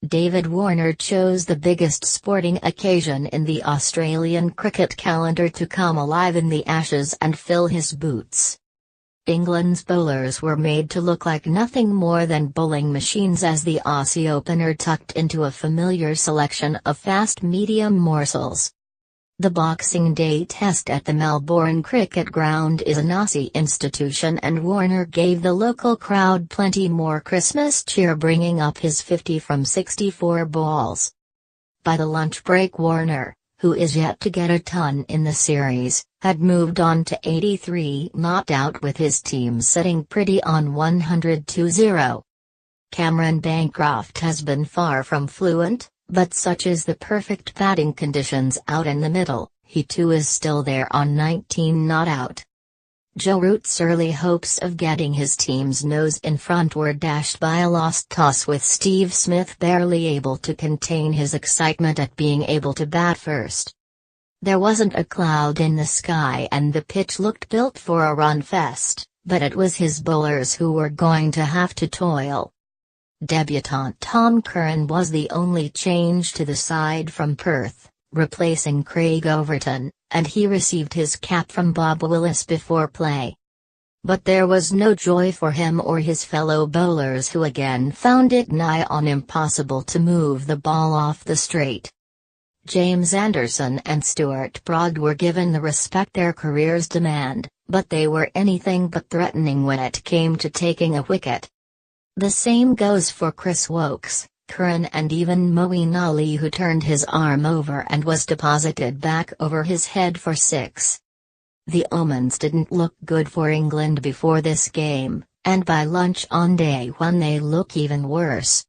David Warner chose the biggest sporting occasion in the Australian cricket calendar to come alive in the Ashes and fill his boots. England's bowlers were made to look like nothing more than bowling machines as the Aussie opener tucked into a familiar selection of fast-medium morsels. The Boxing Day Test at the Melbourne Cricket Ground is an Aussie institution, and Warner gave the local crowd plenty more Christmas cheer, bringing up his 50 from 64 balls. By the lunch break, Warner, who is yet to get a ton in the series, had moved on to 83 not out, with his team sitting pretty on 102-0. Cameron Bancroft has been far from fluent, but such is the perfect batting conditions out in the middle, he too is still there on 19 not out. Joe Root's early hopes of getting his team's nose in front were dashed by a lost toss, with Steve Smith barely able to contain his excitement at being able to bat first. There wasn't a cloud in the sky and the pitch looked built for a run fest, but it was his bowlers who were going to have to toil. Debutant Tom Curran was the only change to the side from Perth, replacing Craig Overton, and he received his cap from Bob Willis before play. But there was no joy for him or his fellow bowlers, who again found it nigh on impossible to move the ball off the straight. James Anderson and Stuart Broad were given the respect their careers demand, but they were anything but threatening when it came to taking a wicket. The same goes for Chris Wokes, Curran, and even Moeen Ali, who turned his arm over and was deposited back over his head for 6. The omens didn't look good for England before this game, and by lunch on day 1 they look even worse.